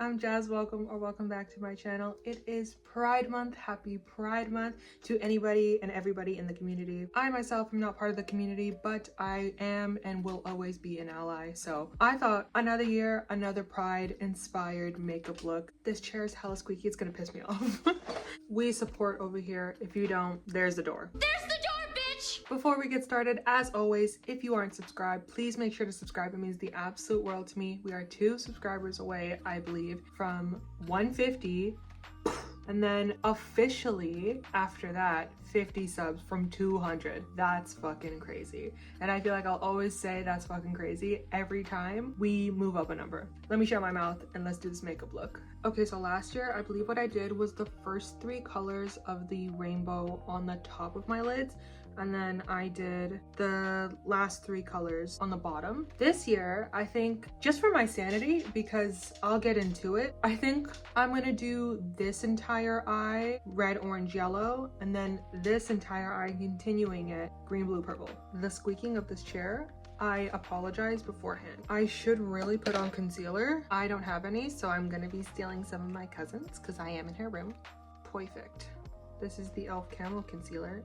I'm Jazz. Welcome back to my channel. It is Pride Month. Happy Pride Month to anybody and everybody in the community. I myself am not part of the community, but I am and will always be an ally. So I thought another year, another Pride inspired makeup look. This chair is hella squeaky. It's gonna piss me off. We support over here. If you don't, there's the door. Before we get started, as always, if you aren't subscribed, please make sure to subscribe. It means the absolute world to me. We are 2 subscribers away, I believe, from 150. And then officially after that, 50 subs from 200. That's fucking crazy. And I feel like I'll always say that's fucking crazy every time we move up a number. Let me shut my mouth and let's do this makeup look. Okay, so last year, I believe what I did was the first 3 colors of the rainbow on the top of my lids. And then I did the last 3 colors on the bottom. This year, I think, just for my sanity, because I'll get into it, I think I'm gonna do this entire eye red, orange, yellow, and then this entire eye continuing it green, blue, purple. The squeaking of this chair, I apologize beforehand. I should really put on concealer. I don't have any, so I'm gonna be stealing some of my cousin's because I am in her room. Perfect. This is the e.l.f. Camo Concealer.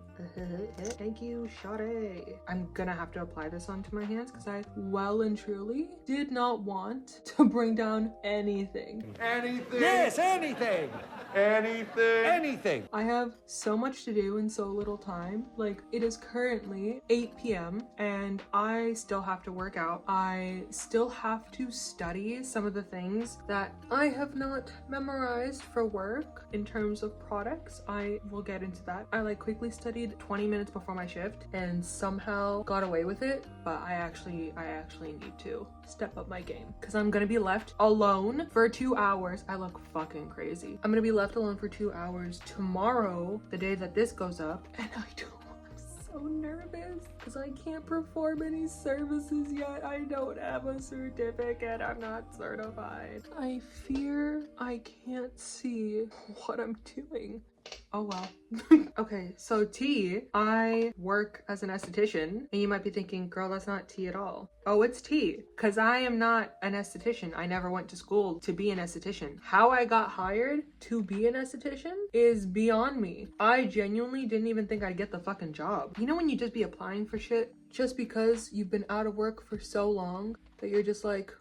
Thank you, Sade. I'm gonna have to apply this onto my hands because I well and truly did not want to bring down anything. Anything? Yes, anything! Anything? Anything! I have so much to do in so little time. Like, it is currently 8 p.m. and I still have to work out. I still have to study some of the things that I have not memorized for work in terms of products. I will get into that. I like quickly studied 20 minutes before my shift and somehow got away with it, but I actually need to step up my game because I'm gonna be left alone for 2 hours. I look fucking crazy. I'm gonna be left alone for 2 hours tomorrow, the day that this goes up, and I'm so nervous because I can't perform any services yet. I don't have a certificate. I'm not certified. I fear I can't see what I'm doing. Oh well. Okay, so T, I work as an esthetician, and you might be thinking, girl, that's not T at all. Oh, it's T, because I am not an esthetician. I never went to school to be an esthetician. How I got hired to be an esthetician is beyond me. I genuinely didn't even think I'd get the fucking job. You know when you just be applying for shit just because you've been out of work for so long that you're just like,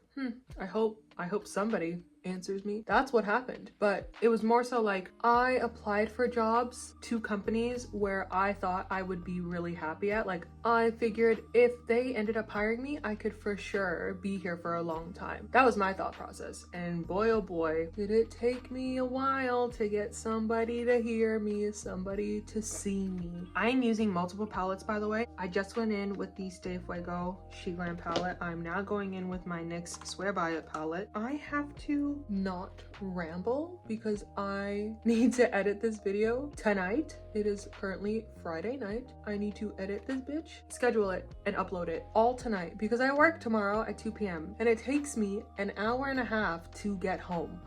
I hope somebody answers me. That's what happened. But it was more so like I applied for jobs to companies where I thought I would be really happy at. Like I figured if they ended up hiring me, I could for sure be here for a long time. That was my thought process. And boy, oh boy, did it take me a while to get somebody to hear me, somebody to see me. I'm using multiple palettes, by the way. I just went in with the Stay Fuego She Glam palette. I'm now going in with my NYX Swear By It palette. I have to not ramble because I need to edit this video tonight. It is currently Friday night. I need to edit this bitch, schedule it, and upload it all tonight because I work tomorrow at 2 p.m. and it takes me an hour and a half to get home.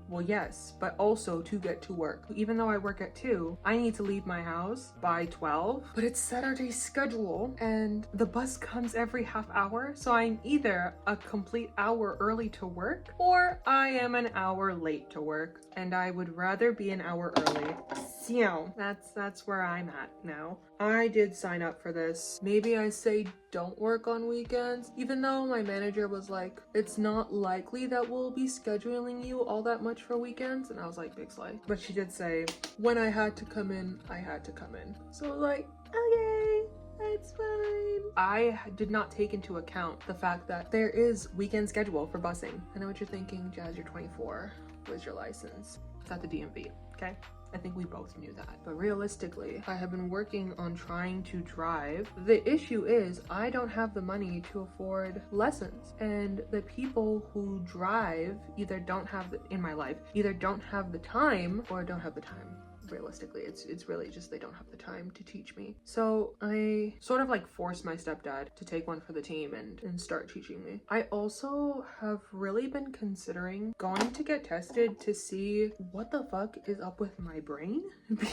Well, yes, but also to get to work. Even though I work at 2, I need to leave my house by 12, but it's Saturday schedule and the bus comes every half hour. So I'm either a complete hour early to work or I am an hour late to work, and I would rather be an hour early. So that's where I'm at now. I did sign up for this. Maybe I say don't work on weekends, even though my manager was like, it's not likely that we'll be scheduling you all that much for weekends. And I was like, big slay. But she did say when I had to come in, I had to come in. So like, okay, that's fine. I did not take into account the fact that there is weekend schedule for busing. I know what you're thinking, Jazz, you're 24. Where's your license? It's at the DMV, okay? I think we both knew that. But realistically, I have been working on trying to drive. The issue is I don't have the money to afford lessons. And the people who drive either don't have the time or don't have the time. realistically, it's really just they don't have the time to teach me. So I sort of like forced my stepdad to take one for the team and start teaching me. I also have really been considering going to get tested to see what the fuck is up with my brain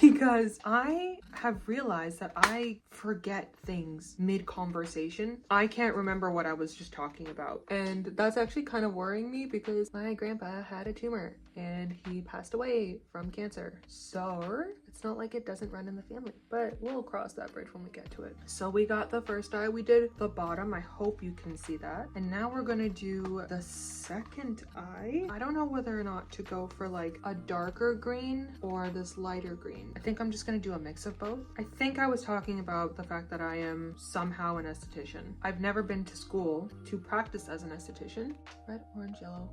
because I have realized that I forget things mid-conversation. I can't remember what I was just talking about, and that's actually kind of worrying me because my grandpa had a tumor and he passed away from cancer. So it's not like it doesn't run in the family, but we'll cross that bridge when we get to it. So we got the first eye, we did the bottom. I hope you can see that. And now we're gonna do the second eye. I don't know whether or not to go for like a darker green or this lighter green. I think I'm just gonna do a mix of both. I think I was talking about the fact that I am somehow an esthetician. I've never been to school to practice as an esthetician. Red, orange, yellow,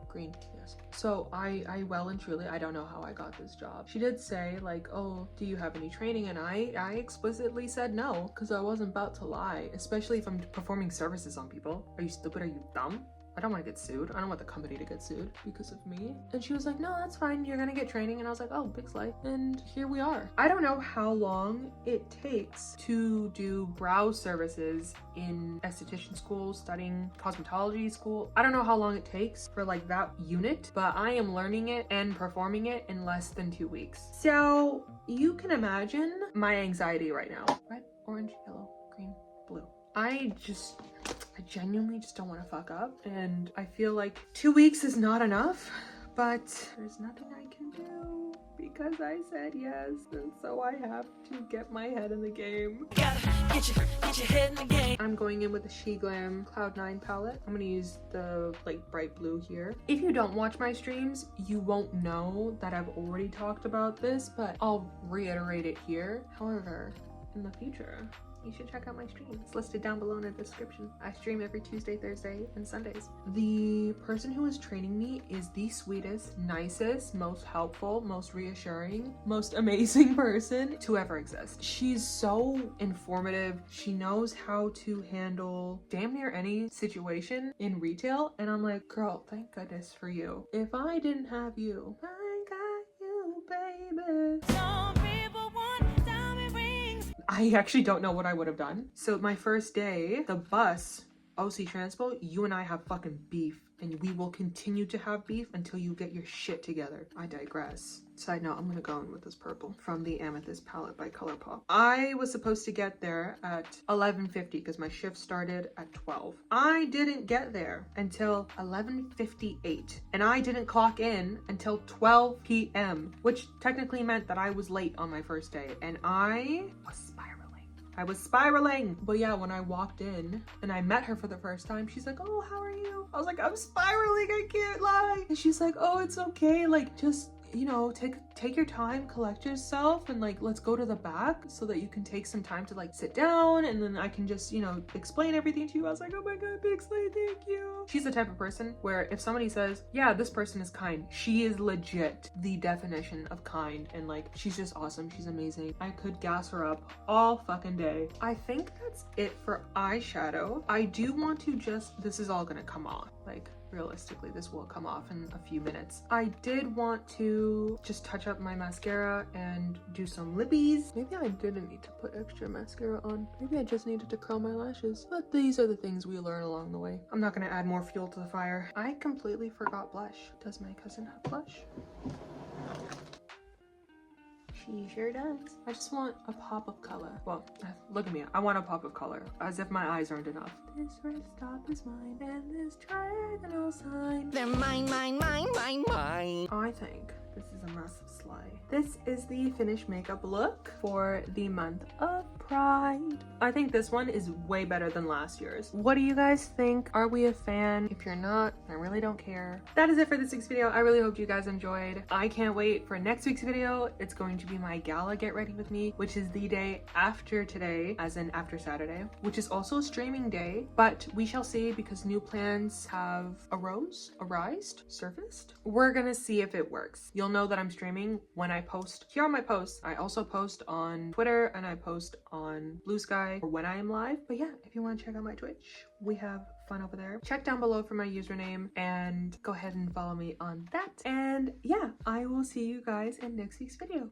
green, yes. So I well and truly, I don't know how I got this job. She did say like, oh, do you have any training? And I explicitly said no, because I wasn't about to lie, especially if I'm performing services on people. Are you stupid? Are you dumb? I don't want to get sued. I don't want the company to get sued because of me. And she was like, no, that's fine. You're gonna get training. And I was like, oh, big slay. And here we are. I don't know how long it takes to do brow services in esthetician school, studying cosmetology school. I don't know how long it takes for like that unit, but I am learning it and performing it in less than 2 weeks. So you can imagine my anxiety right now. Red, orange, yellow, green, blue. I genuinely just don't want to fuck up, and I feel like 2 weeks is not enough, but there's nothing I can do because I said yes, and so I have to get my head in the game. Gotta get your head in the game. I'm going in with the She Glam Cloud 9 palette. I'm gonna use the like bright blue here. If you don't watch my streams, you won't know that I've already talked about this, but I'll reiterate it here. However, in the future, you should check out my stream. It's listed down below in the description. I stream every Tuesday, Thursday, and Sundays. The person who is training me is the sweetest, nicest, most helpful, most reassuring, most amazing person to ever exist. She's so informative. She knows how to handle damn near any situation in retail. And I'm like, girl, thank goodness for you. If I didn't have you, I got you, baby. Some people want diamond rings. I actually don't know what I would have done. So my first day, the bus, OC Transpo, you and I have fucking beef, and we will continue to have beef until you get your shit together. I digress. Side note, I'm gonna go in with this purple from the Amethyst palette by ColourPop. I was supposed to get there at 11:50 because my shift started at 12. I didn't get there until 11:58, and I didn't clock in until 12 p.m., which technically meant that I was late on my first day, and I was spiraling. But yeah, when I walked in and I met her for the first time, she's like, oh, how are you? I was like, I'm spiraling, I can't lie. And she's like, oh, it's okay. Like, just, you know, take your time, collect yourself, and like, let's go to the back so that you can take some time to like sit down, and then I can just, you know, explain everything to you. I was like, oh my God, big slay, thank you. She's the type of person where if somebody says, yeah, this person is kind, she is legit the definition of kind, and like, she's just awesome. She's amazing. I could gas her up all fucking day. I think that's it for eyeshadow. I do want to this is all gonna come off. Like, realistically, this will come off in a few minutes. I did want to just touch up my mascara and do some lippies. Maybe I didn't need to put extra mascara on. Maybe I just needed to curl my lashes. But these are the things we learn along the way. I'm not gonna add more fuel to the fire. I completely forgot blush. Does my cousin have blush? She sure does. I just want a pop of color. Well, look at me. I want a pop of color. As if my eyes aren't enough. This red stop is mine, and this triangle sign. They're mine, mine, mine, mine, mine. I think this is a massive slay. This is the finished makeup look for the month of Pride. I think this one is way better than last year's. What do you guys think? Are we a fan? If you're not, I really don't care. That is it for this week's video. I really hope you guys enjoyed. I can't wait for next week's video. It's going to be my gala get ready with me, which is the day after today, as in after Saturday, which is also a streaming day, but we shall see because new plans have surfaced. We're gonna see if it works. You'll know that I'm streaming when I post. Here are my posts. I also post on Twitter and I post on Blue Sky for when I am live. But yeah, if you want to check out my Twitch, we have fun over there. Check down below for my username and go ahead and follow me on that. And yeah, I will see you guys in next week's video.